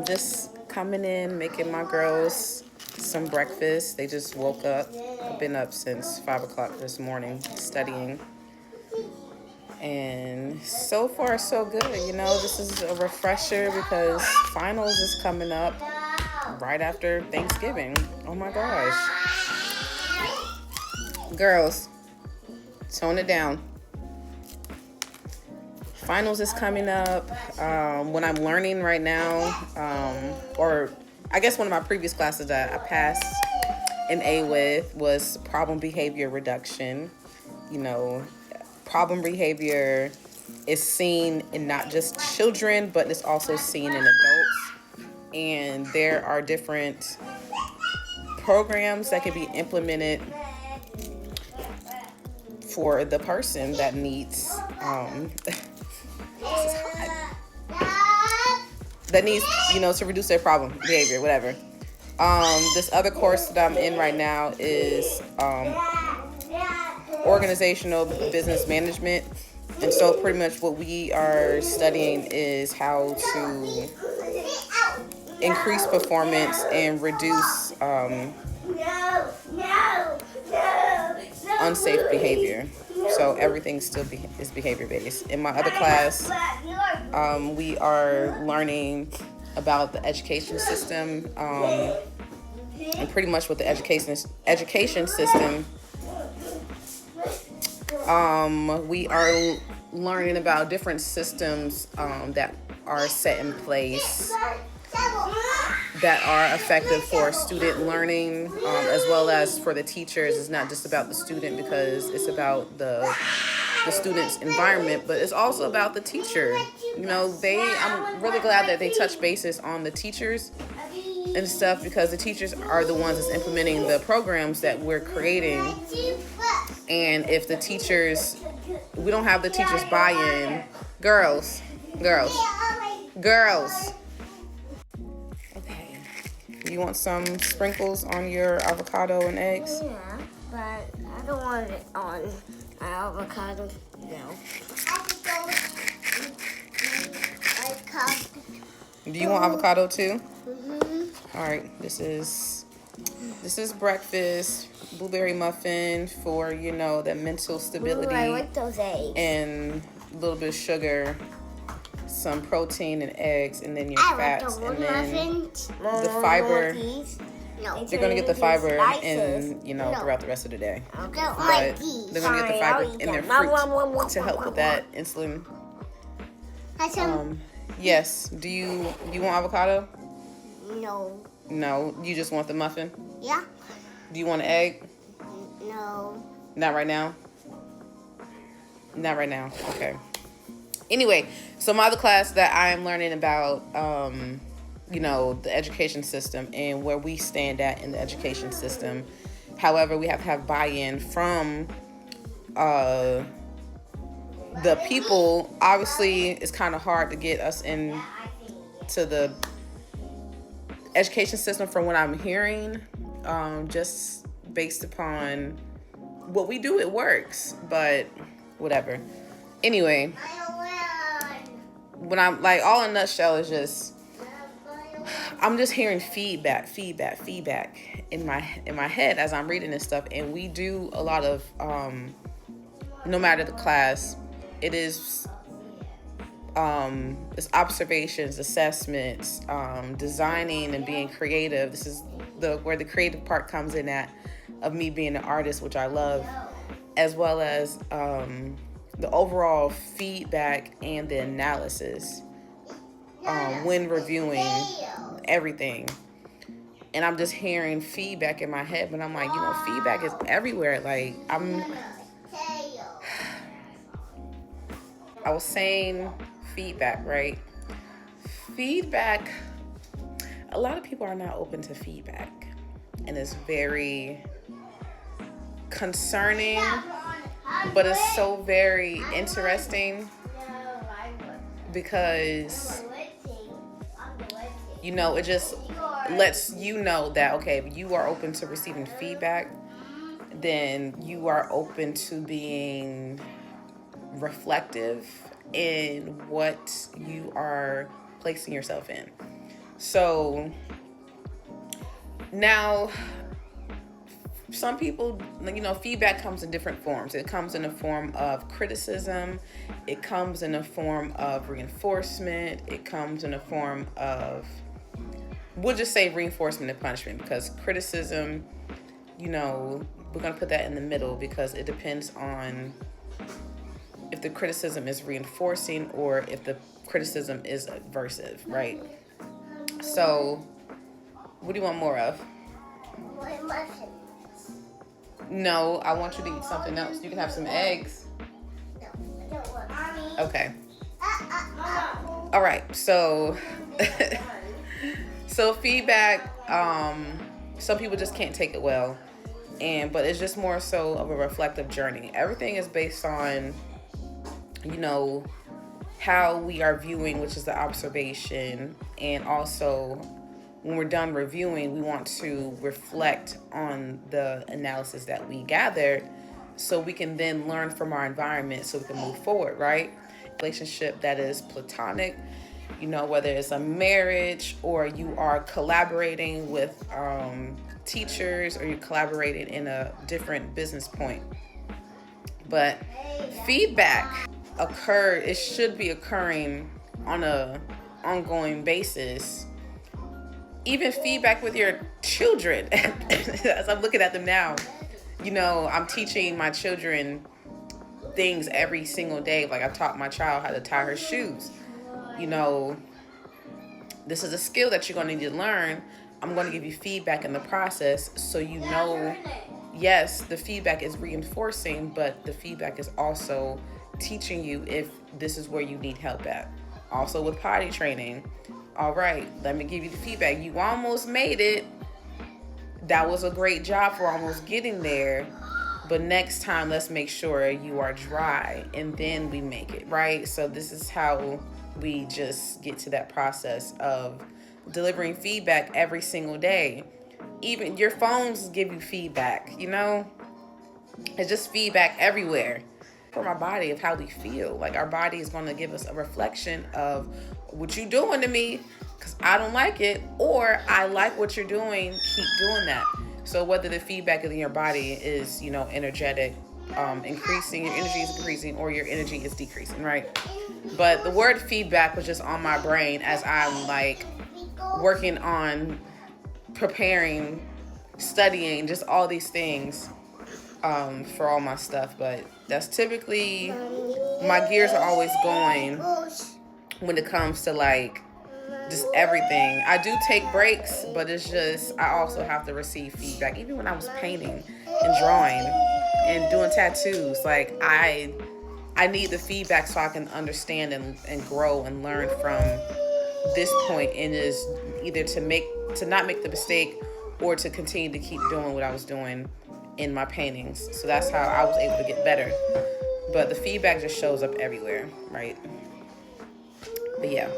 Just coming in, making my girls some breakfast. They just woke up. I've been up since 5 o'clock this morning studying. And so far, so good. This is a refresher because finals is coming up right after Thanksgiving. Oh my gosh. Girls, tone it down. Finals is coming up. What I'm learning right now, or I guess one of my previous classes that I passed an A with was problem behavior reduction. Problem behavior is seen in not just children, but it's also seen in adults. And there are different programs that can be implemented for the person that needs that needs, to reduce their problem behavior, whatever. This other course that I'm in right now is organizational business management. And so pretty much what we are studying is how to increase performance and reduce unsafe behavior. So everything still is behavior based. In my other class, we are learning about the education system, and pretty much with the education system, we are learning about different systems that are set in place that are effective for student learning, as well as for the teachers. It's not just about the student because it's about the student's environment, but it's also about the teacher. I'm really glad that they touch bases on the teachers and stuff, because the teachers are the ones that's implementing the programs that we're creating. And if we don't have the teachers buy-in, girls. Okay. You want some sprinkles on your avocado and eggs? Yeah, but I don't want it on my avocado. No. Do you want avocado too? Mm-hmm. All right. This is breakfast. Blueberry muffin for that mental stability. Ooh, I like those eggs. And a little bit of sugar, some protein and eggs, and then your fats, and then the fiber. No, they're gonna get the fiber in throughout the rest of the day. But they're gonna get the fiber in their fruit to help with that insulin. Yes. Do you want avocado? No. No. You just want the muffin? Yeah. Do you want an egg? No. Not right now? Not right now. Okay. Anyway, so my other class that I am learning about, the education system and where we stand at in the education system. However, we have to have buy-in from the people. Obviously, it's kind of hard to get us into the education system from what I'm hearing, just based upon what we do. It works, but whatever. Anyway, when I'm like, all in a nutshell is just, I'm just hearing feedback in my head as I'm reading this stuff. And we do a lot of, no matter the class, it is it's observations, assessments, designing and being creative. This is where the creative part comes in of me being an artist, which I love, as well as the overall feedback and the analysis when reviewing everything. And I'm just hearing feedback in my head, but I'm like, feedback is everywhere. Like, I was saying feedback, right? Feedback, a lot of people are not open to feedback. And it's very concerning, but it's so very interesting because, it just lets you know that, okay, if you are open to receiving feedback, then you are open to being reflective in what you are placing yourself in. So now, some people, feedback comes in different forms. It comes in the form of criticism. It comes in the form of reinforcement. It comes in the form of, we'll just say reinforcement and punishment, because criticism, we're going to put that in the middle, because it depends on if the criticism is reinforcing or if the criticism is aversive, right? So, what do you want more of? No, I want you to eat something else. You can have some eggs. No, I don't want. Mommy. Okay. All right. So, so feedback. Some people just can't take it well, but it's just more so of a reflective journey. Everything is based on, how we are viewing, which is the observation, and also when we're done reviewing, we want to reflect on the analysis that we gathered so we can then learn from our environment so we can move forward, right? Relationship that is platonic, whether it's a marriage or you are collaborating with teachers or you're collaborating in a different business point. But feedback it should be occurring on a ongoing basis. Even feedback with your children. As I'm looking at them now, I'm teaching my children things every single day. Like, I taught my child how to tie her shoes. This is a skill that you're going to need to learn. I'm going to give you feedback in the process so yes, the feedback is reinforcing, but the feedback is also teaching you if this is where you need help at. Also with potty training. All right, let me give you the feedback. You almost made it. That was a great job for almost getting there. But next time, let's make sure you are dry and then we make it, right? So this is how we just get to that process of delivering feedback every single day. Even your phones give you feedback, It's just feedback everywhere. From our body, of how we feel. Like, our body is going to give us a reflection of what you doing to me, because I don't like it, or I like what you're doing, keep doing that. So whether the feedback in your body is, energetic, increasing, your energy is increasing, or your energy is decreasing, right? But the word feedback was just on my brain as I'm working on preparing, studying, just all these things for all my stuff. But that's typically, my gears are always going when it comes to just everything. I do take breaks, but it's just, I also have to receive feedback. Even when I was painting and drawing and doing tattoos, I need the feedback so I can understand and grow and learn from this point, and is either to not make the mistake or to continue to keep doing what I was doing in my paintings. So that's how I was able to get better. But the feedback just shows up everywhere, right? But yeah.